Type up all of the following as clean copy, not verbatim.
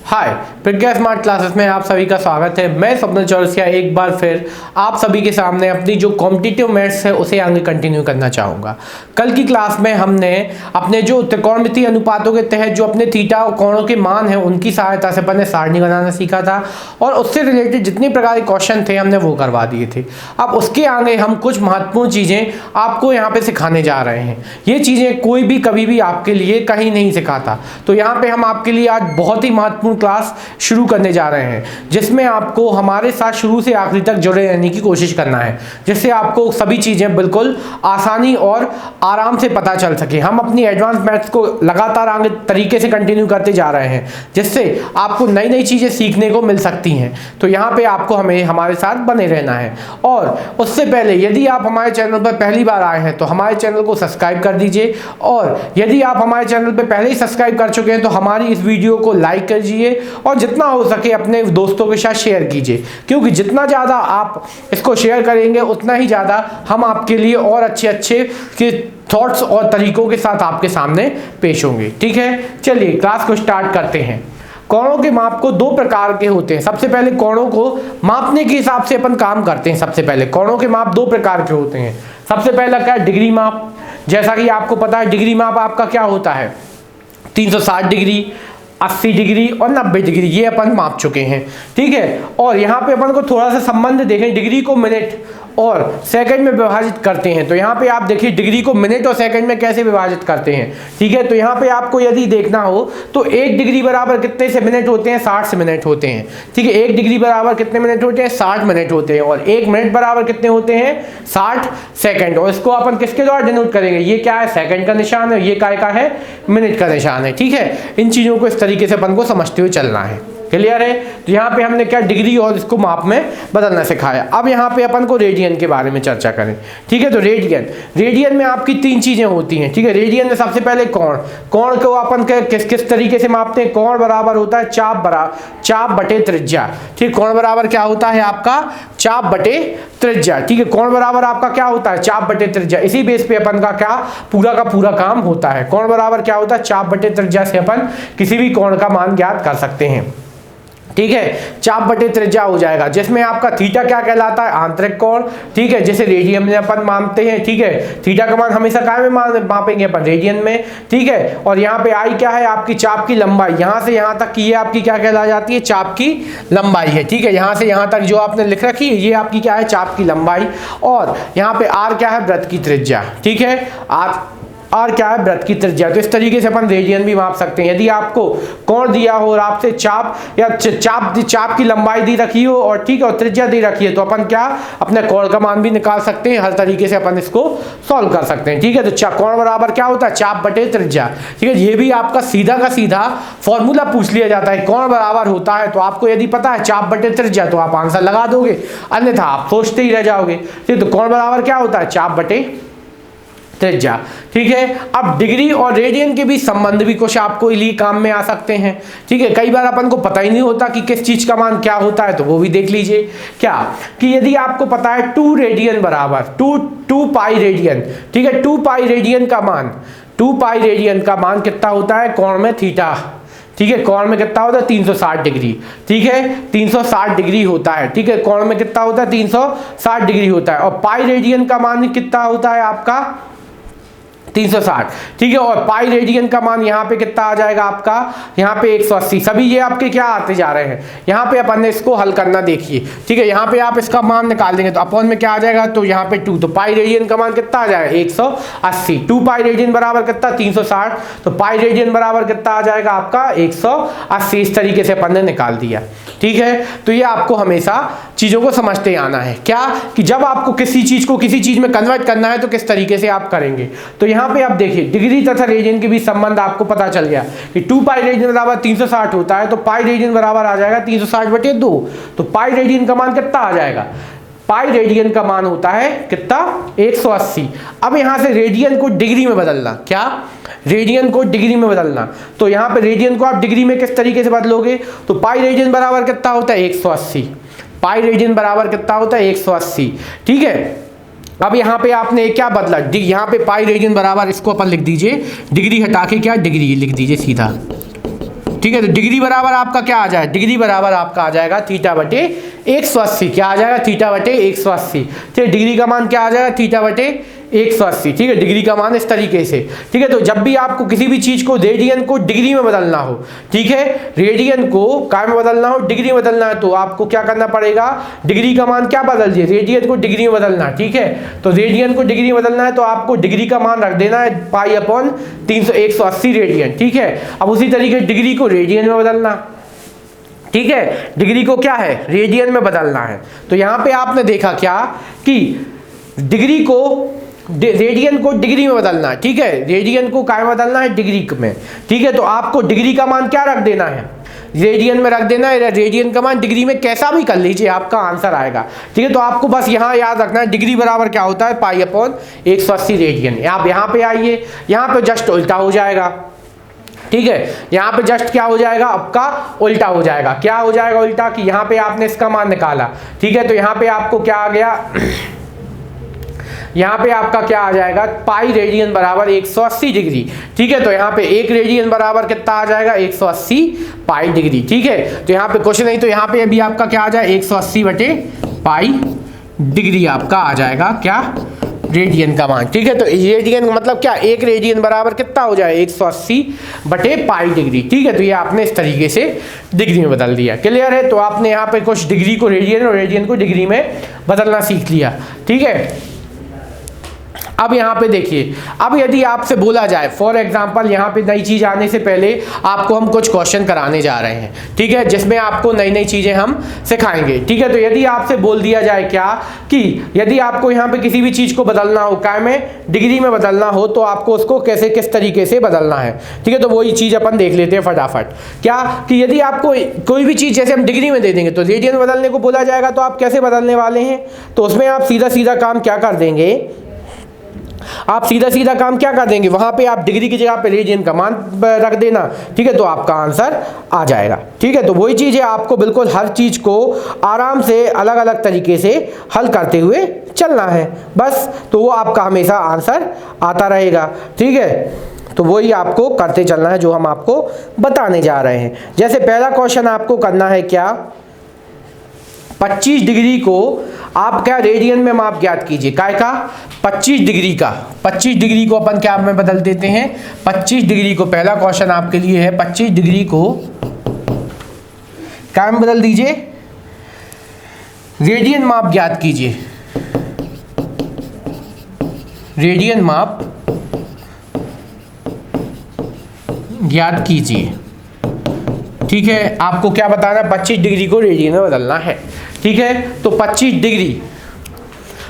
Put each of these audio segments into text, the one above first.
हाय, प्रज्ञा smart classes में आप सभी का स्वागत है। मैं स्वप्निल चौरसिया एक बार फिर आप सभी के सामने अपनी जो कॉम्पिटिटिव मैथ्स है उसे आगे कंटिन्यू करना चाहूँगा। कल की क्लास में हमने अपने जो त्रिकोणमितीय अनुपातों के तहत जो अपने थीटा और कोणों के मान हैं उनकी सहायता से अपन ने सारणी बनाना सीखा था और उससे रिलेटेड जितने प्रकार के क्वेश्चन थे हमने वो करवा दिए थे। अब उसके आगे हम कुछ महत्वपूर्ण चीज़ें आपको यहाँ पे सिखाने जा रहे हैं। ये चीज़ें कोई भी कभी भी आपके लिए कहीं नहीं सिखाता, तो यहाँ पे हम आपके लिए आज बहुत ही महत्वपूर्ण क्लास शुरू करने जा रहे हैं जिसमें आपको हमारे साथ शुरू से आखिरी तक जुड़े रहने की कोशिश करना है, जिससे आपको सभी चीज़ें बिल्कुल आसानी और आराम से पता चल सके। हम अपनी एडवांस मैथ्स को लगातार आगे तरीके से कंटिन्यू करते जा रहे हैं जिससे आपको नई नई चीज़ें सीखने को मिल सकती हैं। तो यहाँ पे आपको हमें हमारे साथ बने रहना है। और उससे पहले यदि आप हमारे चैनल पर पहली बार आए हैं तो हमारे चैनल को सब्सक्राइब कर दीजिए, और यदि आप हमारे चैनल पर पहले ही सब्सक्राइब कर चुके हैं तो हमारी इस वीडियो को लाइक कर दीजिए और जितना हो सके अपने दोस्तों के साथ शेयर कीजिए, क्योंकि जितना ज़्यादा आप इसको शेयर करेंगे उतना ही ज़्यादा हम आपके लिए और अच्छे के थॉट्स और तरीकों के साथ आपके सामने पेश होंगे। ठीक है, चलिए क्लास को स्टार्ट करते हैं। कोणों के माप को दो प्रकार के होते हैं। सबसे पहले कोणों को मापने के हिसाब से अपन काम करते हैं। सबसे पहले कोणों के माप दो प्रकार के होते हैं। सबसे पहला क्या है? डिग्री माप। जैसा कि आपको पता है डिग्री माप आपका क्या होता है, 360 डिग्री, 80 डिग्री और 90 डिग्री, ये अपन माप चुके हैं। ठीक है, और यहाँ पे अपन को थोड़ा सा संबंध देखें। डिग्री को मिनट और सेकंड में विभाजित करते हैं, तो यहाँ पे आप देखिए डिग्री को मिनट और सेकंड में कैसे विभाजित करते हैं। ठीक है, तो यहाँ पे आपको यदि देखना हो तो 1 डिग्री बराबर कितने से मिनट होते हैं? 60 से मिनट होते हैं। ठीक है, 1 डिग्री बराबर कितने मिनट होते हैं? 60 मिनट होते हैं। और 1 मिनट बराबर कितने होते हैं? 60 सेकंड। और इसको अपन किसके द्वारा डिनोट करेंगे? ये क्या है? सेकंड का निशान है, ये काय का है? मिनट का निशान है। ठीक है, इन चीज़ों को इस तरीके से अपन को समझते हुए चलना है। क्लियर है? तो यहाँ पे हमने क्या डिग्री और इसको माप में बदलना सिखाया। अब यहाँ पे अपन को रेडियन के बारे में चर्चा करें। ठीक है, तो रेडियन में आपकी 3 चीजें होती हैं। ठीक है, रेडियन में सबसे पहले कोण को अपन किस तरीके से मापते हैं? कोण बराबर होता है चाप बटे त्रिज्या। ठीक, कोण बराबर क्या होता है आपका? चाप बटे त्रिज्या। ठीक है, कोण बराबर आपका क्या होता है? चाप बटे त्रिज्या। इसी बेस पे अपन का क्या पूरा का पूरा काम होता है। कोण बराबर क्या होता है? चाप बटे त्रिज्या से अपन किसी भी कोण का मान ज्ञात कर सकते हैं। ठीक है, चाप बटे त्रिज्या हो जाएगा, जिसमें आपका थीटा क्या कहलाता है? आंतरिक कोण। ठीक है, जैसे रेडियन में अपन मानते हैं। ठीक है, थीटा का मान हमेशा काय में मापेंगे अपन? रेडियन में। ठीक है, और यहाँ पे आई क्या है? आपकी चाप की लंबाई। यहाँ से यहाँ तक की ये आपकी क्या कहला जाती है? चाप की लंबाई है। ठीक है, यहाँ से यहाँ तक जो आपने लिख रखी है ये आपकी क्या है? चाप की लंबाई। और यहाँ पे आर क्या है? वृत्त की त्रिज्या। ठीक है, आर क्या है? वृत्त की त्रिज्या। तो इस तरीके से अपन रेडियन भी माप सकते हैं। यदि आपको कोण दिया हो और आपसे चाप या चाप की लंबाई दी रखी हो और ठीक है और त्रिज्या दी रखी है तो अपन क्या अपने कोण का मान भी निकाल सकते हैं। हर तरीके से अपन इसको सॉल्व कर सकते हैं। ठीक है, तो कोण बराबर क्या होता है? चाप बटे त्रिज्या। ठीक है, ये भी आपका सीधा का सीधा फॉर्मूला पूछ लिया जाता है। कोण बराबर होता है तो आपको यदि पता है चाप बटे त्रिज्या तो आप आंसर लगा दोगे, अन्यथा आप सोचते ही रह जाओगे। ठीक, तो कोण बराबर क्या होता है? चाप बटे त्रिज्या। ठीक है, अब डिग्री और रेडियन के बीच संबंध भी कुछ आपको लिए काम में आ सकते हैं। ठीक है, कई बार अपन को पता ही नहीं होता कि किस चीज का मान क्या होता है, तो वो भी देख लीजिए। क्या कि यदि आपको पता है 2 रेडियन बराबर 2 पाई रेडियन। ठीक है, 2 पाई रेडियन का मान कितना होता है? कोण में थीटा। ठीक है, कोण में कितना होता है? 360 डिग्री। ठीक है, 360 डिग्री होता है। ठीक है, कोण में कितना होता है? 360 डिग्री होता है। और पाई रेडियन का मान कितना होता है आपका? 360। ठीक है, और पाई रेडियन का मान यहाँ पे कितना आ जाएगा आपका? यहाँ पे 180। सभी ये आपके क्या आते जा रहे हैं? यहाँ पे अपन ने इसको हल करना देखिए। ठीक है, यहाँ पे आप इसका मान निकाल देंगे तो अपॉन में क्या आ जाएगा? तो यहाँ पे 2, तो पाई रेडियन का मान कितना आ जाएगा? 180। 2 पाई रेडियन बराबर कितना? 360। तो पाई रेडियन बराबर कितना आ जाएगा आपका? 180। इस तरीके से अपन ने निकाल दिया। ठीक है, तो ये आपको हमेशा चीजों को समझते आना है। क्या कि जब आपको किसी चीज को किसी चीज में कन्वर्ट करना है तो किस तरीके से आप करेंगे। तो यहाँ पे आप देखिए डिग्री तथा रेडियन के बीच संबंध आपको पता चल गया कि 2 पाई रेडियन बराबर 360 होता है, तो पाई रेडियन बराबर आ जाएगा 360 बटे 2। तो पाई रेडियन का मान कितना आ जाएगा? पाई रेडियन का मान होता है कितना? 180। अब यहाँ से रेडियन को डिग्री में बदलना। क्या? रेडियन को डिग्री में बदलना। तो यहाँ पे रेडियन को आप डिग्री में किस तरीके से बदलोगे? तो पाई रेडियन बराबर कितना होता है? 180। पाई रेडियन बराबर कितना होता है? 180। ठीक है, अब यहाँ पे आपने क्या बदला? यहाँ पे पाई रेडियन बराबर, इसको अपन लिख दीजिए डिग्री हटा के क्या डिग्री लिख दीजिए सीधा। ठीक है, तो डिग्री बराबर आपका क्या आ जाएगा, डिग्री बराबर आपका आ जाएगा थीटा बटे 180। क्या आ जाएगा, थीटा बटे 180। ठीक है, डिग्री का मान क्या आ जाएगा, थीटा बटे 180। ठीक है, डिग्री का मान इस तरीके से। ठीक है, तो जब भी आपको किसी भी चीज को रेडियन को डिग्री में बदलना हो, ठीक है, रेडियन को काय में बदलना हो, डिग्री में बदलना है, तो आपको क्या करना पड़ेगा, डिग्री का मान क्या बदल दिए, रेडियन को डिग्री में बदलना। ठीक है, तो रेडियन को डिग्री में बदलना है तो आपको डिग्री का मान रख देना है पाई अपॉन 180 रेडियन। ठीक है, अब उसी तरीके डिग्री को रेडियन में बदलना। ठीक है, डिग्री को क्या है, रेडियन में बदलना है। तो यहां पे आपने देखा क्या कि डिग्री को रेडियन को डिग्री में बदलना है। ठीक है, रेडियन को काय में बदलना है, डिग्री में। ठीक है, तो आपको डिग्री का मान क्या रख देना है, रेडियन में रख देना है। रेडियन का मान डिग्री में कैसा भी कर लीजिए, आपका आंसर आएगा। ठीक है, तो आपको बस यहाँ याद रखना है डिग्री बराबर क्या होता है, पाई अपॉन 180 रेडियन। आप यहाँ पे आइए, यहाँ पे जस्ट उल्टा हो जाएगा। ठीक है, यहाँ पे जस्ट क्या हो जाएगा, आपका उल्टा हो जाएगा। क्या हो जाएगा उल्टा, कि यहाँ पे आपने इसका मान निकाला। ठीक है, तो यहाँ पे आपको क्या आ गया, यहाँ पे आपका क्या आ जाएगा, पाई रेडियन बराबर 180 डिग्री। ठीक है, तो यहाँ पे एक रेडियन बराबर कितना आ जाएगा, 180 पाई डिग्री। ठीक है, तो यहाँ पे कुछ नहीं, तो यहाँ पे अभी आपका क्या आ जाए, 180 बटे पाई डिग्री आपका आ जाएगा क्या, रेडियन का मान। ठीक है, तो रेडियन मतलब क्या, एक रेडियन बराबर कितना हो जाए, 180 बटे पाई डिग्री। ठीक है, तो ये आपने इस तरीके से डिग्री में बदल दिया। क्लियर है, तो आपने यहाँ पे कुछ डिग्री को रेडियन और रेडियन को डिग्री में बदलना सीख लिया। ठीक है, अब यहाँ पे देखिए, अब यदि आपसे बोला जाए फॉर एग्जांपल, यहाँ पे नई चीज आने से पहले आपको हम कुछ क्वेश्चन कराने जा रहे हैं। ठीक है, जिसमें आपको नई नई चीजें हम सिखाएंगे। ठीक है, तो यदि आपसे बोल दिया जाए क्या कि यदि आपको यहाँ पे किसी भी चीज को बदलना हो, काय में, डिग्री में बदलना हो, तो आपको उसको कैसे किस तरीके से बदलना है। ठीक है, तो वही चीज अपन देख लेते हैं फटाफट। क्या कि यदि आपको कोई भी चीज जैसे हम डिग्री में दे देंगे, तो रेडियन बदलने को बोला जाएगा, तो आप कैसे बदलने वाले हैं, तो उसमें आप सीधा सीधा काम क्या कर देंगे, आप सीधा सीधा काम क्या कर देंगे, वहां पे आप डिग्री की जगह पे रेडियन का मान रख देना। ठीक है, तो आपका आंसर आ जाएगा। ठीक है, तो वही चीज है, आपको बिल्कुल हर चीज को आराम से अलग अलग तरीके से हल करते हुए चलना है बस, तो वो आपका हमेशा आंसर आता रहेगा। ठीक है, तो वही आपको करते चलना है जो हम आपको बताने जा रहे हैं। जैसे पहला क्वेश्चन आपको करना है क्या, 25 डिग्री को आप क्या रेडियन में माप ज्ञात कीजिए। काय का, 25 डिग्री का, 25 डिग्री को अपन क्या में बदल देते हैं, 25 डिग्री को, पहला क्वेश्चन आपके लिए है, 25 डिग्री को क्या में बदल दीजिए, रेडियन माप ज्ञात कीजिए। रेडियन माप ज्ञात कीजिए। ठीक है, आपको क्या बताना है, 25 डिग्री को रेडियन में बदलना है। ठीक है, तो 25 डिग्री,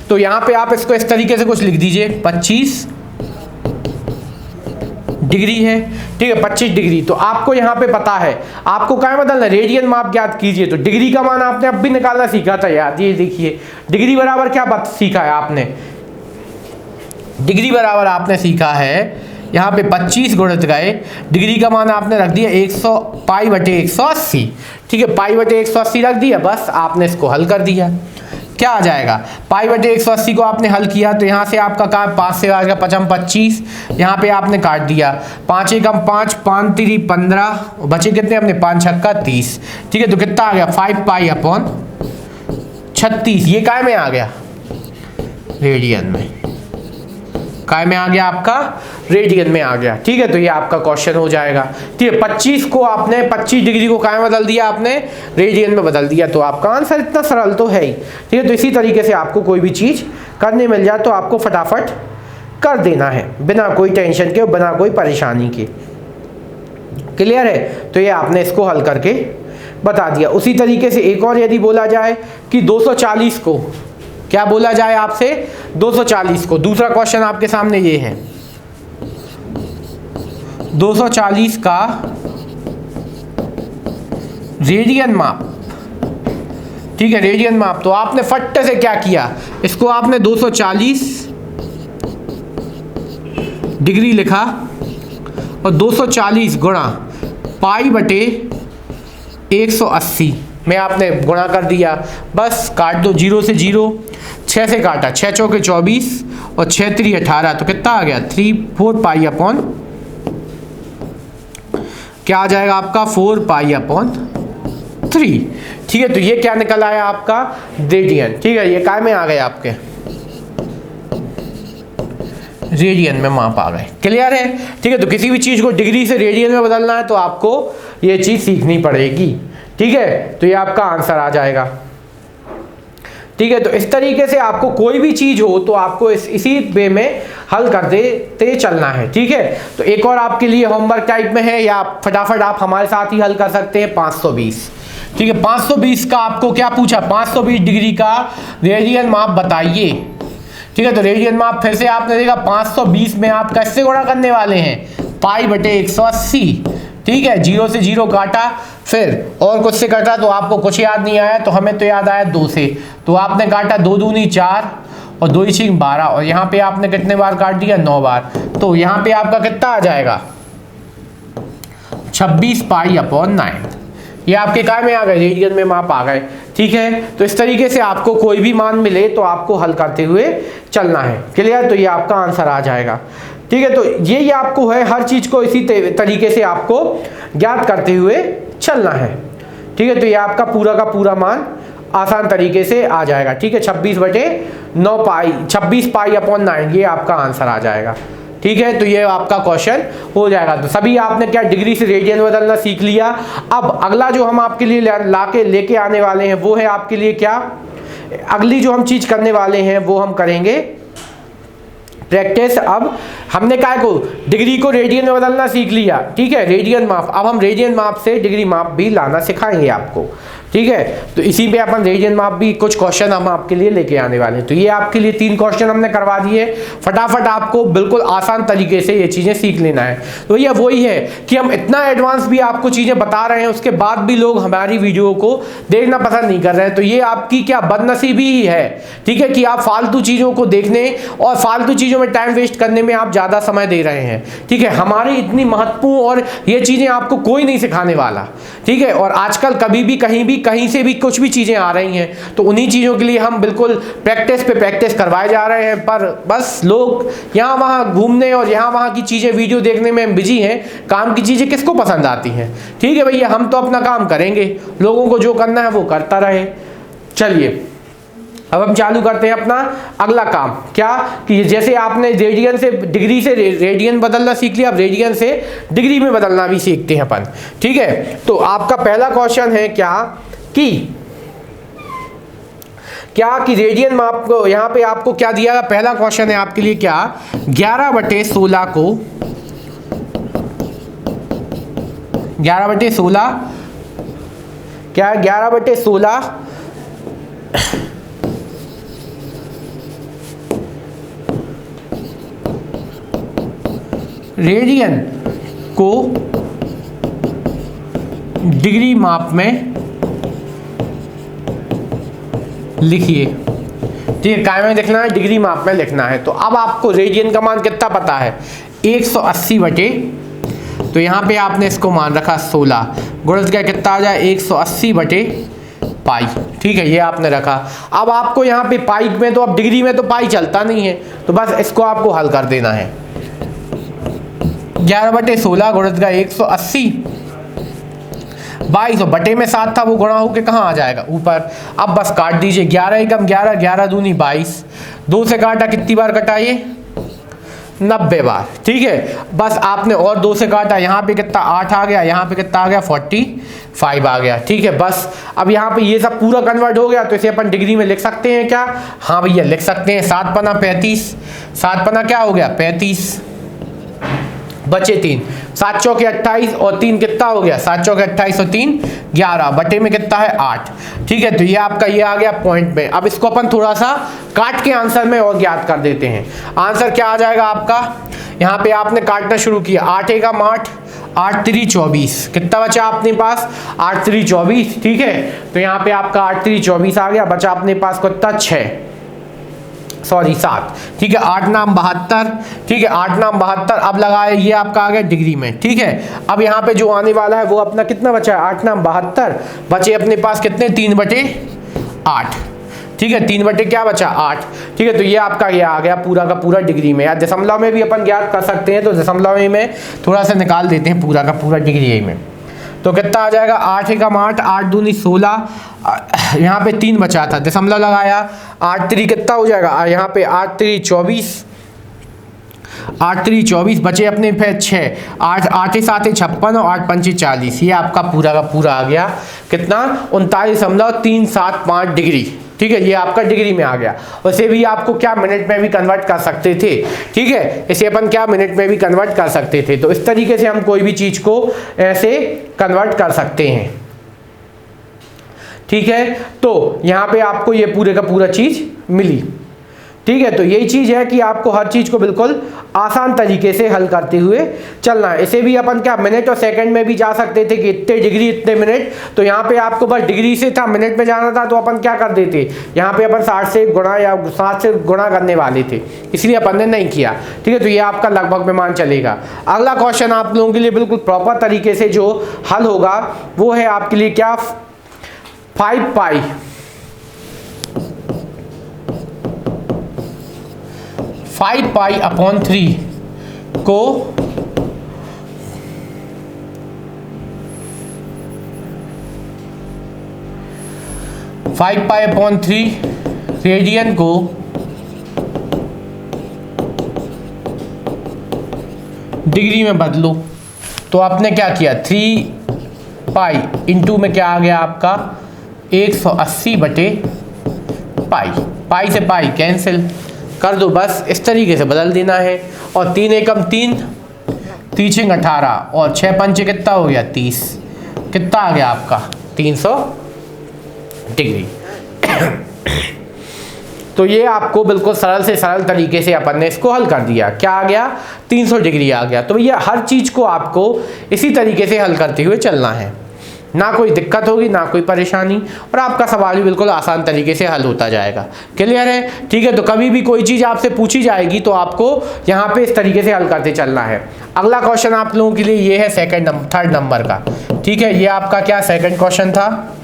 तो यहां पे आप इसको इस तरीके से कुछ लिख दीजिए, 25 डिग्री है। ठीक है, 25 डिग्री, तो आपको यहां पे पता है आपको क्या बदलना है, रेडियन माप ज्ञात कीजिए। तो डिग्री का मान आपने अब भी निकालना सीखा था यार, ये देखिए डिग्री बराबर क्या बात सीखा है आपने, डिग्री बराबर आपने सीखा है यहाँ पे 25 गुणित गए, डिग्री का मान आपने रख दिया 100 पाई बटे 180। ठीक है, पाई बटे 180 रख दिया, बस आपने इसको हल कर दिया। क्या आ जाएगा, पाई बटे 180 को आपने हल किया, तो यहाँ से आपका कहा 5 से आ गया 5 25, यहाँ पे आपने काट दिया, 5 एकम 5, 5 3 15, बचे कितने अपने 5 छक्का 30। ठीक है, तो कितना आ गया, 5 पाई अपॉन 36। ये काय में आ गया, रेडियन में, काय में आ गया आपका, रेडियन में आ गया। ठीक है, तो ये आपका क्वेश्चन हो जाएगा। ठीक है, 25 को आपने 25 डिग्री को काय में बदल दिया, आपने रेडियन में बदल दिया, तो आपका आंसर इतना सरल तो है ही। ठीक है, तो इसी तरीके से आपको कोई भी चीज करने मिल जाए तो आपको फटाफट कर देना है, बिना कोई टेंशन के, बिना कोई परेशानी के। क्लियर है, तो ये आपने इसको हल करके बता दिया। उसी तरीके से एक और यदि बोला जाए कि 240 को, क्या बोला जाए आपसे, 240 को, दूसरा क्वेश्चन आपके सामने ये है, 240 का रेडियन माप। ठीक है, रेडियन माप, तो आपने फट से क्या किया, इसको आपने 240 डिग्री लिखा और 240 गुणा पाई बटे 180 में आपने गुणा कर दिया, बस काट दो, 0 से 0, 6 से काटा, 6 चौके 24 और 6 3 18, तो कितना आ गया 3/4 पाई अपॉन क्या आ जाएगा आपका 4π/3। ठीक है, तो ये क्या निकल आया आपका रेडियन। ठीक है, ये काय में आ गए आपके रेडियन में माप आ गए। क्लियर है? ठीक है, तो किसी भी चीज़ को डिग्री से रेडियन में बदलना है तो आपको ये चीज़ सीखनी पड़ेगी। ठीक है, तो ये आपका आंसर आ जाएगा। ठीक है, तो इस तरीके से आपको कोई भी चीज़ हो तो आपको इसी वे में हल कर देते चलना है। ठीक है, तो एक और आपके लिए होमवर्क टाइप में है, या फटाफट आप हमारे साथ ही हल कर सकते हैं। 520। ठीक है, 520 का आपको क्या पूछा, 520 डिग्री का रेडियन माप बताइए। ठीक है, तो रेडियन माप फिर से आपने देखा 520 में आप कैसे गुणा करने वाले हैं, π/180। ठीक है, 0 से 0 काटा, फिर और कुछ से काटा तो आपको कुछ याद नहीं आया, तो हमें तो याद आया 2 से, तो आपने काटा 2 दूनी 4 और 2 6 12, और यहाँ पे आपने कितने बार काट दिया, 9 बार। तो यहाँ पे आपका कितना आ जाएगा 26π/9। ये आपके काय में आ गए, रेडियन में माप आ गए। ठीक है, तो इस तरीके से आपको कोई भी मान मिले तो आपको हल करते हुए चलना है। क्लियर? तो ये आपका आंसर आ जाएगा। ठीक है, तो ये आपको है, हर चीज़ को इसी तरीके से आपको ज्ञात करते हुए चलना है। ठीक है, तो ये आपका पूरा का पूरा मान आसान तरीके से आ जाएगा। ठीक है, 26/9 ये आपका आंसर आ जाएगा। ठीक है, तो ये आपका क्वेश्चन हो जाएगा। तो सभी आपने क्या डिग्री से रेडियन बदलना सीख लिया। अब अगला जो हम आपके लिए लेके आने वाले हैं वो है आपके लिए क्या, अगली जो हम चीज़ करने वाले हैं वो हम करेंगे प्रैक्टिस। अब हमने क्या को डिग्री को रेडियन में बदलना सीख लिया। ठीक है, रेडियन माप, अब हम रेडियन माप से डिग्री माप भी लाना सिखाएंगे आपको। ठीक है, तो इसी पे अपन रेडियन माप भी कुछ क्वेश्चन हम आपके लिए लेके आने वाले हैं। तो ये आपके लिए 3 क्वेश्चन हमने करवा दिए। फटाफट आपको बिल्कुल आसान तरीके से ये चीज़ें सीख लेना है। तो ये वही है कि हम इतना एडवांस भी आपको चीज़ें बता रहे हैं, उसके बाद भी लोग हमारी वीडियो को देखना पसंद नहीं कर रहे हैं। तो ये आपकी क्या बदनसीबी ही है। ठीक है, कि आप फालतू चीज़ों को देखने और फालतू चीज़ों में टाइम वेस्ट करने में आप ज़्यादा समय दे रहे हैं। ठीक है, हमारी इतनी महत्वपूर्ण और ये चीज़ें आपको कोई नहीं सिखाने वाला। ठीक है, और आजकल कभी भी कहीं से भी कुछ भी चीज़ें आ रही हैं, तो उन्हीं चीज़ों के लिए हम बिल्कुल प्रैक्टिस पे प्रैक्टिस करवाए जा रहे हैं। पर बस लोग यहाँ वहाँ घूमने और यहाँ वहाँ की चीज़ें वीडियो देखने में बिजी हैं। काम की चीज़ें किसको पसंद आती हैं। ठीक है भैया, हम तो अपना काम करेंगे, लोगों को जो करना है वो करता रहे। चलिए, अब हम चालू करते हैं अपना अगला काम। क्या कि जैसे आपने रेडियन से डिग्री से रेडियन बदलना सीख लिया, अब रेडियन से डिग्री में बदलना भी सीखते हैं अपन। ठीक है, तो आपका पहला क्वेश्चन है क्या कि रेडियन माप को यहाँ पे आपको क्या दिया है। पहला क्वेश्चन है आपके लिए क्या, 11/16 को 11/16 क्या 11/16 रेडियन को डिग्री माप में लिखिए। ठीक है, काय में लिखना है, डिग्री माप में लिखना है। तो अब आपको रेडियन का मान कितना पता है, 180 तो यहाँ पे आपने इसको मान रखा 16, गुणज क्या कितना आ जाए 180/पाई। ठीक है, ये आपने रखा। अब आपको यहाँ पे पाई में तो अब डिग्री में तो पाई चलता नहीं है, तो बस इसको आपको हल कर देना है। 11/16 गुणज का 180, 22 बटे में 7 था वो गुणा होके कहाँ आ जाएगा ऊपर। अब बस काट दीजिए, 11 एकम 11, 11 दूनी 22, 2 से काटा कितनी बार कटाइए 90 बार। ठीक है, बस आपने और 2 से काटा, यहाँ पे कितना 8 आ गया, यहाँ पे कितना आ गया 45 आ गया। ठीक है, बस अब यहाँ पे ये सब पूरा कन्वर्ट हो गया, तो इसे अपन डिग्री में लिख सकते हैं क्या, हाँ भैया लिख सकते हैं। 7 पना 35, 7 पना क्या हो गया 35, बचे 3, 7 चौके 28 और 3 कितना हो गया, 7 चौके 28 और 3 11, बटे में कितना है 8। ठीक है, तो ये आपका ये आ गया पॉइंट में। अब इसको अपन थोड़ा सा काट के आंसर में और ज्ञात कर देते हैं। आंसर क्या आ जाएगा आपका, यहाँ पे आपने काटना शुरू किया, 8 एकम 8, 8 3 24, कितना बचा अपने पास 8 3 24। ठीक है, तो यहाँ पे आपका 8 3 24 आ गया, बचा अपने पास कितना 7। ठीक है, 8 नाम 72। ठीक है, 8 नाम 72। अब लगाए, ये आपका आ गया डिग्री में। ठीक है, अब यहाँ पे जो आने वाला है वो अपना कितना बचा है, 8 नाम 72, बचे अपने पास कितने 3/8। ठीक है, 3 बटे क्या बचा 8। ठीक है, तो ये आपका ये आ गया पूरा का पूरा डिग्री में। या दशमलव में भी अपन ज्ञात कर सकते हैं, तो दशमलव में थोड़ा सा निकाल देते हैं पूरा का पूरा डिग्री में। तो कितना आ जाएगा 8 एकम 8, 8 दूनी 16, यहाँ पे 3 बचा था, दशमलव लगाया, 8 3 कितना हो जाएगा, यहाँ पे 8 3 24, 8 3 24 बचे अपने पे 6, 8 8 7 56 और 8 5 40। ये आपका पूरा का पूरा आ गया कितना 39.375 डिग्री। ठीक है, ये आपका डिग्री में आ गया। वैसे भी आपको क्या मिनट में भी कन्वर्ट कर सकते थे। ठीक है, इसे अपन क्या मिनट में भी कन्वर्ट कर सकते थे। तो इस तरीके से हम कोई भी चीज़ को ऐसे कन्वर्ट कर सकते हैं। ठीक है, तो यहाँ पे आपको ये पूरे का पूरा चीज़ मिली। ठीक है, तो यही चीज़ है कि आपको हर चीज़ को बिल्कुल आसान तरीके से हल करते हुए चलना है। इसे भी अपन क्या मिनट और सेकंड में भी जा सकते थे कि इतने डिग्री इतने मिनट। तो यहाँ पे आपको बस डिग्री से था, मिनट में जाना था, तो अपन क्या कर देते, यहाँ पे अपन 60 से गुणा या 60 से गुणा करने वाले थे, इसलिए अपन ने नहीं किया। ठीक है, तो ये आपका लगभग में मान चलेगा। अगला क्वेश्चन आप लोगों के लिए बिल्कुल प्रॉपर तरीके से जो हल होगा वो है आपके लिए क्या 5 पाई 5 पाई अपॉन 3 को 5 पाई अपॉन 3 रेडियन को डिग्री में बदलो। तो आपने क्या किया 3 पाई इंटू में क्या आ गया आपका 180 बटे पाई, पाई से पाई कैंसिल कर दो, बस इस तरीके से बदल देना है। और 3 एकम 3, 3 छंग 18 और 6 पंचे कितना हो गया 30, कितना आ गया आपका 300 डिग्री। तो ये आपको बिल्कुल सरल से सरल तरीके से अपन ने इसको हल कर दिया। क्या आ गया 300 डिग्री आ गया। तो ये हर चीज़ को आपको इसी तरीके से हल करते हुए चलना है, ना कोई दिक्कत होगी ना कोई परेशानी, और आपका सवाल भी बिल्कुल आसान तरीके से हल होता जाएगा। क्लियर है। ठीक है, तो कभी भी कोई चीज़ आपसे पूछी जाएगी तो आपको यहाँ पे इस तरीके से हल करते चलना है। अगला क्वेश्चन आप लोगों के लिए ये है थर्ड नंबर का। ठीक है, ये आपका क्या सेकंड क्वेश्चन था।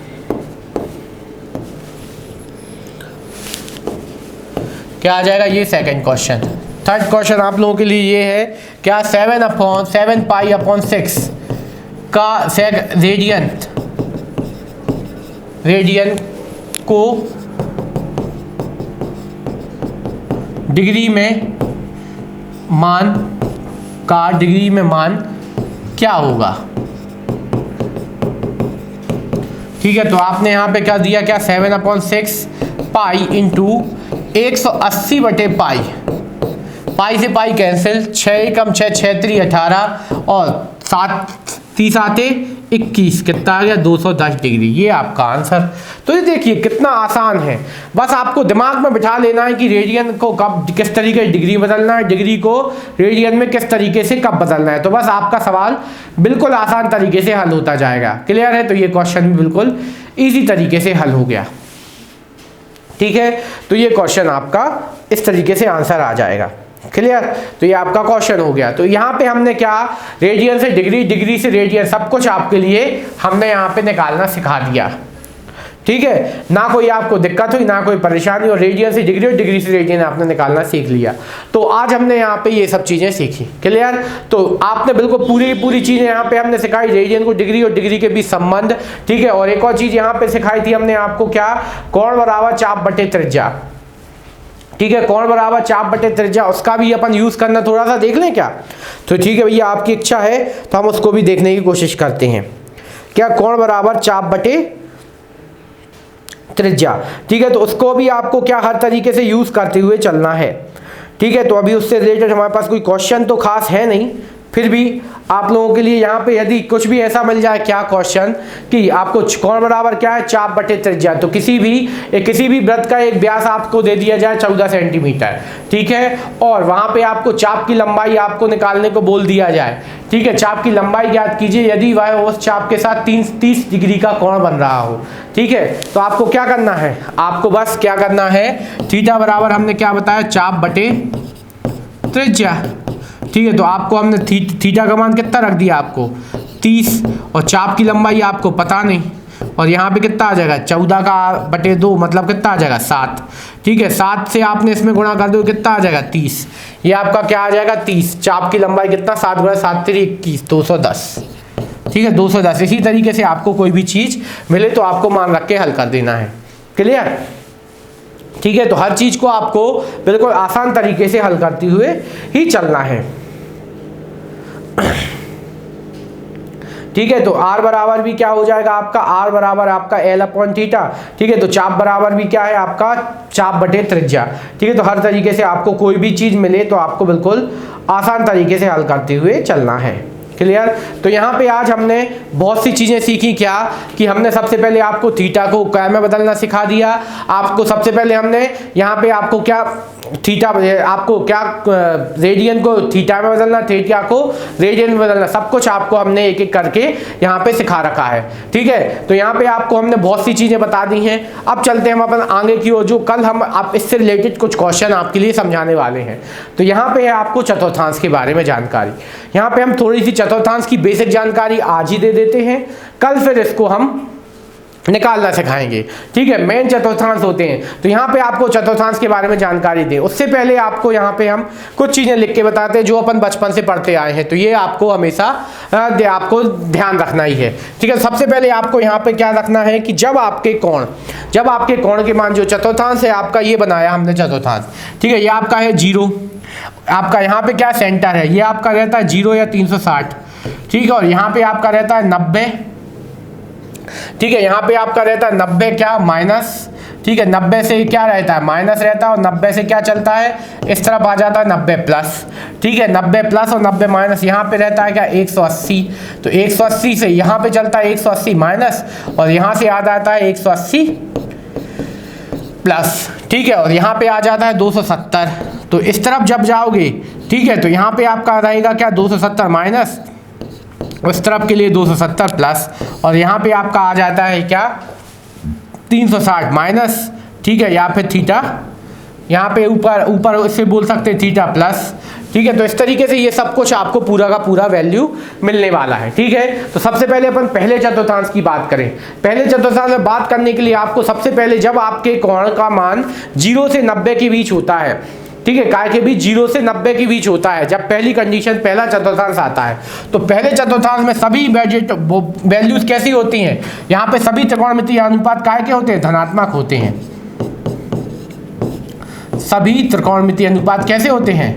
क्या आ जाएगा ये सेकंड क्वेश्चन। थर्ड क्वेश्चन आप लोगों के लिए ये है क्या 7 पाई अपॉन 6 का रेडियन को डिग्री में मान क्या होगा। ठीक है, तो आपने यहाँ पे क्या दिया, क्या 7/6 पाई इंटू 180 बटे पाई, पाई से पाई कैंसिल, 6 एकम 6, 6 3 18 और 7 30 आते 21, कितना आ गया 210 डिग्री। ये आपका आंसर। तो ये देखिए कितना आसान है, बस आपको दिमाग में बिठा लेना है कि रेडियन को कब किस तरीके से डिग्री बदलना है, डिग्री को रेडियन में किस तरीके से कब बदलना है। तो बस आपका सवाल बिल्कुल आसान तरीके से हल होता जाएगा। क्लियर है। तो ये क्वेश्चन भी बिल्कुल ईजी तरीके से हल हो गया। ठीक है, तो ये क्वेश्चन आपका इस तरीके से आंसर आ जाएगा। क्लियर। तो ये आपका क्वेश्चन हो गया। तो यहाँ पे हमने क्या रेडियन से डिग्री, डिग्री से रेडियन, सब कुछ आपके लिए हमने यहाँ पे निकालना सिखा दिया। ठीक है, ना कोई आपको दिक्कत हुई ना कोई परेशानी, और रेडियन से डिग्री और डिग्री से रेडियन आपने निकालना सीख लिया। तो आज हमने यहाँ पे ये सब चीज़ें सीखी। क्लियर। तो आपने बिल्कुल पूरी चीज़ें यहाँ पे हमने सिखाई, रेडियन को डिग्री और डिग्री के बीच संबंध। ठीक है, और एक और चीज़ यहाँ पे सिखाई थी हमने आपको, क्या कोण बराबर चाप बटे त्रिज्या। ठीक है, कोण बराबर चाप बटे त्रिज्या, उसका भी अपन यूज करना थोड़ा सा देख लें क्या। तो ठीक है भैया, आपकी इच्छा है तो हम उसको भी देखने की कोशिश करते हैं। क्या कोण बराबर चाप बटे त्रिज्या। ठीक है, तो उसको भी आपको क्या हर तरीके से यूज करते हुए चलना है। ठीक है, तो अभी उससे रिलेटेड हमारे पास कोई क्वेश्चन तो खास है नहीं, फिर भी आप लोगों के लिए यहाँ पे यदि कुछ भी ऐसा मिल जाए क्या क्वेश्चन कि आपको कोण बराबर क्या है चाप बटे त्रिज्या, तो किसी भी वृत्त का एक व्यास आपको दे दिया जाए 14 सेंटीमीटर। ठीक है, और वहाँ पे आपको चाप की लंबाई आपको निकालने को बोल दिया जाए। ठीक है, चाप की लंबाई ज्ञात कीजिए यदि वह उस चाप के साथ 30 डिग्री का कोण बन रहा हो। ठीक है, तो आपको क्या करना है, आपको बस क्या करना है, थीटा बराबर हमने क्या बताया चाप बटे त्रिज्या। ठीक है, तो आपको हमने थीटा का मान कितना रख दिया आपको 30, और चाप की लंबाई आपको पता नहीं, और यहाँ पे कितना आ जाएगा 14 का बटे 2 मतलब कितना आ जाएगा 7। ठीक है, 7 से आपने इसमें गुणा कर दो कितना आ जाएगा 30। ये आपका क्या आ जाएगा 30। चाप की लंबाई कितना 7 गुणा 7 3 21 210। ठीक है 210। इसी तरीके से आपको कोई भी चीज़ मिले तो आपको मान रख के हल कर देना है। क्लियर? ठीक है, तो हर चीज़ को आपको बिल्कुल आसान तरीके से हल करते हुए ही चलना है। ठीक है, तो r बराबर भी क्या हो जाएगा आपका, r बराबर आपका l अपॉन थीटा। ठीक है, तो चाप बराबर भी क्या है आपका चाप बटे त्रिज्या। ठीक है, तो हर तरीके से आपको कोई भी चीज़ मिले तो आपको बिल्कुल आसान तरीके से हल करते हुए चलना है। क्लियर? तो यहाँ पे आज हमने बहुत सी चीज़ें सीखी। क्या कि हमने सबसे पहले आपको थीटा को क्या में बदलना सिखा दिया। आपको सबसे पहले हमने यहाँ पे आपको क्या थीटा आपको क्या रेडियन को थीटा में बदलना, थीटा को रेडियन में बदलना, सब कुछ आपको हमने एक एक करके यहाँ पे सिखा रखा है। ठीक है, तो यहाँ पे आपको हमने बहुत सी चीज़ें बता दी हैं। अब चलते हैं हम अपन आगे की ओर, जो कल हम आप इससे रिलेटेड कुछ क्वेश्चन आपके लिए समझाने वाले हैं। तो यहाँ पे है आपको चतुर्थांश के बारे में जानकारी। यहाँ पे हम थोड़ी सी चतुर्थांश की बेसिक जानकारी आज ही दे देते हैं, कल फिर इसको हम निकालना सिखाएंगे। ठीक है, मेन चतुर्थांश होते हैं। तो यहाँ पे आपको चतुर्थांश के बारे में जानकारी दें उससे पहले आपको यहाँ पे हम कुछ चीज़ें लिख के बताते हैं जो अपन बचपन से पढ़ते आए हैं। तो ये आपको हमेशा आपको ध्यान रखना ही है। ठीक है, सबसे पहले आपको यहाँ पे क्या रखना है कि जब आपके कोण के मान, जो चतुर्थांश है आपका ये बनाया हमने चतुर्थांश। ठीक है, ये आपका है 0, आपका यहाँ पे क्या सेंटर है, ये आपका रहता है 0 या 360। ठीक है, और यहाँ पे आपका रहता है 90। ठीक है, यहाँ पे आपका रहता है 90 क्या माइनस। ठीक है, 90 से क्या रहता है माइनस रहता है, और 90 से क्या चलता है इस तरफ आ जाता है 90 प्लस। ठीक है, 90 प्लस और 90 माइनस, यहाँ पे रहता है क्या 180। तो 180 से यहाँ पे चलता है 180 माइनस, और यहाँ से आ जाता है 180 प्लस। ठीक है, और यहाँ पे आ जाता है 270। तो इस तरफ जब जाओगे, ठीक है, तो यहाँ पे आपका रहेगा क्या 270 माइनस, उस तरफ के लिए 270 प्लस, और यहाँ पे आपका आ जाता है क्या 360 माइनस। ठीक है, यहाँ पे थीटा, यहाँ पे ऊपर से बोल सकते हैं थीटा प्लस। ठीक है, तो इस तरीके से ये सब कुछ आपको पूरा का पूरा वैल्यू मिलने वाला है। ठीक है, तो सबसे पहले अपन पहले चतुर्थांश की बात करें। पहले चतुर्थांश में बात करने के लिए आपको सबसे पहले जब आपके कोण का मान 0 से 90 के बीच होता है, ठीक है, काय के बीच 0 से 90 के बीच होता है, जब पहली कंडीशन पहला चतुर्थांश आता है, तो पहले चतुर्थांश में सभी वैल्यूज कैसी होती हैं, यहाँ पे सभी त्रिकोणमितीय अनुपात काय के होते हैं, धनात्मक होते हैं। सभी त्रिकोणमितीय अनुपात कैसे होते हैं,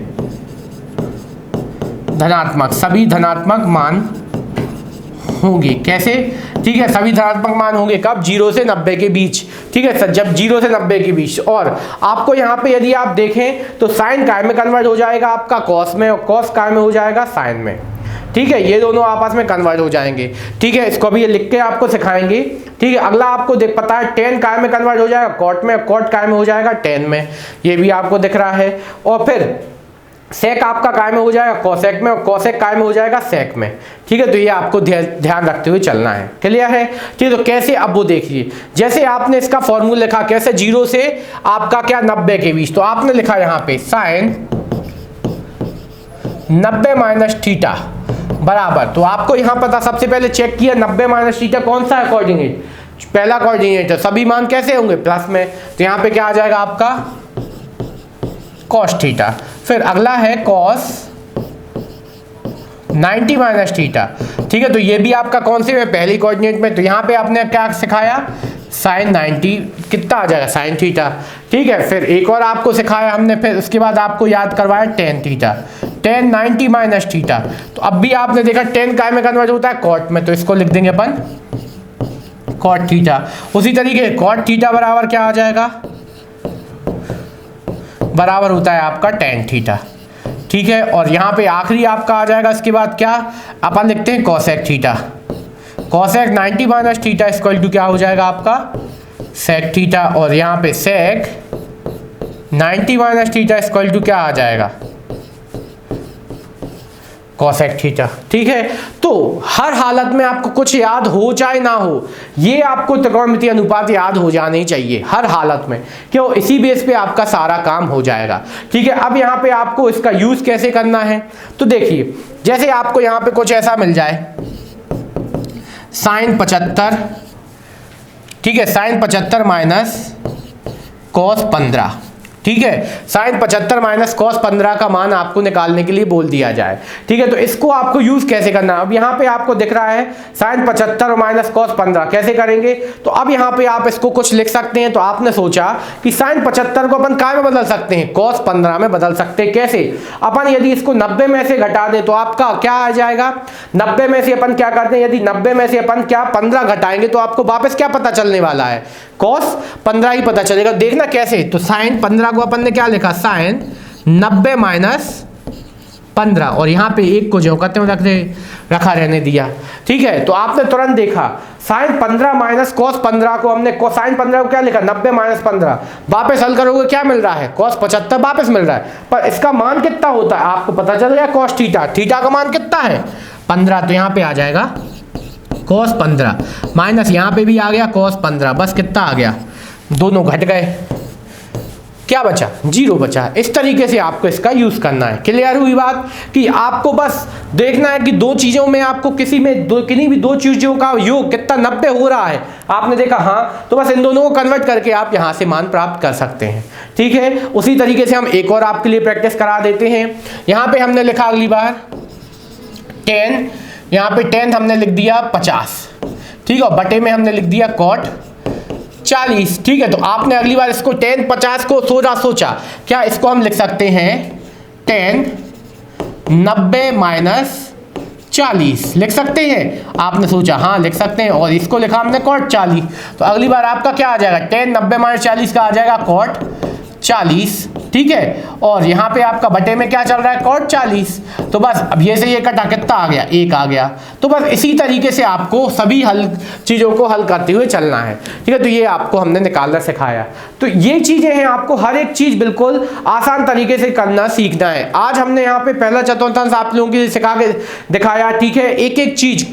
धनात्मक। सभी धनात्मक मान होंगे, कैसे, ठीक है, सभी धनात्मक मान होंगे कब, 0 से 90 के बीच। ठीक है सर, जब 0 से 90 के बीच। और आपको यहाँ पे यदि आप देखें तो साइन काय में कन्वर्ट हो जाएगा आपका कॉस में, और कॉस काय में हो जाएगा साइन में। ठीक है, ये दोनों आपस में कन्वर्ट हो जाएंगे। ठीक है, इसको भी ये लिख के आपको सिखाएंगे। ठीक है, अगला आपको देख पता है टेन काय में कन्वर्ट हो जाएगा कॉट में, कॉट काय में हो जाएगा टेन में, ये भी आपको दिख रहा है। और फिर सेक आपका काय में हो जाएगा कोसेक में, और कोसेक काय में हो जाएगा सेक में। ठीक है, तो ये आपको ध्यान रखते हुए चलना है। क्लियर है? ठीक है, तो कैसे, अब वो देखिए, जैसे आपने इसका फॉर्मूला लिखा कैसे, 0 से आपका क्या 90 के बीच, तो आपने लिखा यहाँ पे साइन 90 माइनस थीटा बराबर, तो आपको यहाँ पता सबसे पहले चेक किया 90 माइनस थीटा कौन सा है कोऑर्डिनेट, पहला कोऑर्डिनेट है, सभी मान कैसे होंगे प्लस में, तो यहाँ पे क्या आ जाएगा आपका कॉस थीटा। फिर अगला है कॉस 90 माइनस थीटा। ठीक है, तो ये भी आपका कौन से में, पहली कोऑर्डिनेट में, तो यहाँ पे आपने क्या सिखाया साइन 90 कितना आ जाएगा साइन थीटा। ठीक है, फिर एक और आपको सिखाया हमने, फिर उसके बाद आपको याद करवाया tan theta, ten 90 minus theta. तो अब भी आपने देखा टेन काय में कन्वर्ट होता है कॉट में, तो इसको लिख देंगे अपन कॉट थीटा। उसी तरीके कॉट थीटा बराबर क्या आ जाएगा, बराबर होता है आपका टेन थीटा। ठीक है, और यहाँ पे आखिरी आपका आ जाएगा, इसके बाद क्या अपन लिखते हैं cosec theta, cosec 90 minus theta equal to क्या हो जाएगा आपका सेक थीटा, और यहाँ पे sec 90 minus theta equal to क्या आ जाएगा कोसेक थीटा। ठीक है, तो हर हालत में आपको कुछ याद हो चाहे ना हो, ये आपको त्रिकोणमितीय अनुपात याद हो जाने ही चाहिए हर हालत में, क्यों, इसी बेस पे आपका सारा काम हो जाएगा। ठीक है, अब यहाँ पे आपको इसका यूज कैसे करना है, तो देखिए, जैसे आपको यहाँ पे कुछ ऐसा मिल जाए साइन 75 ठीक है, साइन 75 माइनस कॉस 15, ठीक है, साइन 75 माइनस कॉस 15 का मान आपको निकालने के लिए बोल दिया जाए। ठीक है, तो इसको आपको यूज कैसे करना है, अब यहाँ पे आपको दिख रहा है साइन 75 माइनस कॉस 15 कैसे करेंगे, तो अब यहाँ पे आप इसको कुछ लिख सकते हैं। तो आपने सोचा कि साइन 75 को अपन काय में बदल सकते हैं, कॉस 15 में बदल सकते हैं। कैसे, अपन यदि इसको 90 में से घटा दें तो आपका क्या आ जाएगा, 90 में से अपन क्या करते हैं, यदि 90 में से अपन क्या 15 घटाएंगे तो आपको वापस क्या पता चलने वाला है, कॉस 15 ही पता चलेगा। देखना कैसे, तो साइन 15 को अपन ने क्या लिखा, साइन 90 माइनस 15 और यहाँ पे एक को जो कहते हैं रखा रहने दिया। ठीक है, तो आपने तुरंत देखा साइन 15 माइनस कॉस 15 को हमने साइन 15 को क्या लिखा, 90 माइनस 15, वापस हल करोगे क्या मिल रहा है, कॉस 75 वापस मिल रहा है। पर इसका मान कितना होता है आपको पता चल गया, कॉस थीटा, थीटा का मान कितना है 15, तो यहाँ पे आ जाएगा कॉस 15 माइनस यहाँ पे भी आ गया कॉस 15, बस कितना आ गया, दोनों घट गए, क्या बचा, 0 बचा। इस तरीके से आपको इसका यूज करना है। क्लियर हुई बात, कि आपको बस देखना है कि दो चीजों में आपको किसी भी दो चीजों का योग कितना 90 हो रहा है, आपने देखा हाँ, तो बस इन दोनों को कन्वर्ट करके आप यहां से मान प्राप्त कर सकते हैं। ठीक है, उसी तरीके से हम एक और आपके लिए प्रैक्टिस करा देते हैं। यहां पे हमने लिखा अगली बार 10, यहाँ पे 10 हमने लिख दिया 50, ठीक है, बटे में हमने लिख दिया कॉट 40। ठीक है, तो आपने अगली बार इसको 10 50 को सोचा क्या, इसको हम लिख सकते हैं 10 90 माइनस 40 लिख सकते हैं, आपने सोचा हाँ लिख सकते हैं, और इसको लिखा हमने कॉट 40। तो अगली बार आपका क्या आ जाएगा, 10 90 माइनस 40 का आ जाएगा कॉट 40। ठीक है, और यहाँ पे आपका बटे में क्या चल रहा है, कॉट 40। तो बस अब ये से ये कटा, कितना आ गया, 1 आ गया। तो बस इसी तरीके से आपको सभी चीज़ों को हल करते हुए चलना है। ठीक है, तो ये आपको हमने निकालना सिखाया। तो ये चीज़ें हैं, आपको हर एक चीज़ बिल्कुल आसान तरीके से करना सीखना है। आज हमने यहाँ पे पहला चतुर्थांश आप लोगों के लिए सिखा के दिखाया। ठीक है, एक एक चीज़,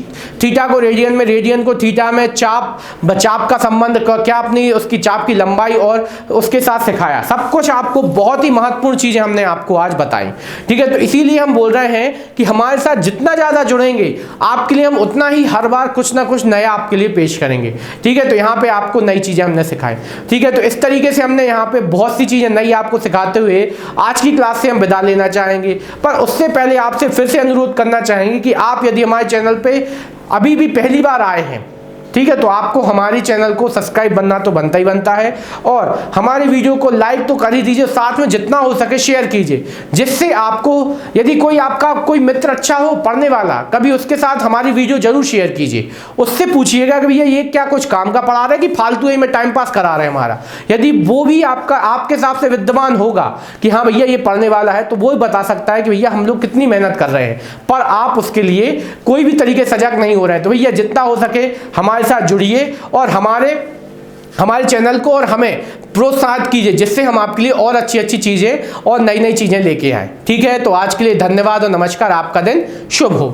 थीटा को रेडियन में, रेडियन को थीटा में, चाप का संबंध क्या, अपनी उसकी चाप की लंबाई और उसके साथ सिखाया। सब कुछ आपको बहुत ही महत्वपूर्ण चीजें हमने आपको आज बताई। ठीक है, तो इसीलिए हम बोल रहे हैं कि हमारे साथ जितना ज्यादा जुड़ेंगे आपके लिए हम उतना ही हर बार कुछ ना कुछ नया आपके लिए पेश करेंगे। ठीक है, तो यहाँ पे आपको नई चीजें हमने सिखाई। ठीक है, तो इस तरीके से हमने यहाँ पे बहुत सी चीजें नई आपको सिखाते हुए आज की क्लास से हम विदा लेना चाहेंगे। पर उससे पहले आपसे फिर से अनुरोध करना चाहेंगे कि आप यदि हमारे चैनल पे अभी भी पहली बार आए हैं, ठीक है, तो आपको हमारी चैनल को सब्सक्राइब बनना तो बनता ही बनता है, और हमारी वीडियो को लाइक तो कर ही दीजिए, साथ में जितना हो सके शेयर कीजिए, जिससे आपको यदि कोई आपका कोई मित्र अच्छा हो पढ़ने वाला, कभी उसके साथ हमारी वीडियो जरूर शेयर कीजिए। उससे पूछिएगा कि भैया ये क्या कुछ काम का पढ़ा रहा है कि फालतू ही में टाइम पास करा रहे हैं हमारा। यदि वो भी आपके हिसाब से विद्वान होगा कि हाँ भैया ये पढ़ने वाला है, तो वो ही बता सकता है कि भैया हम लोग कितनी मेहनत कर रहे हैं, पर आप उसके लिए कोई भी तरीके सजग नहीं हो रहे हैं। तो भैया जितना हो सके हमारे साथ जुड़िए और हमारे चैनल को और हमें प्रोत्साहित कीजिए, जिससे हम आपके लिए और अच्छी अच्छी चीजें और नई नई चीजें लेके आए। ठीक है, तो आज के लिए धन्यवाद और नमस्कार, आपका दिन शुभ हो।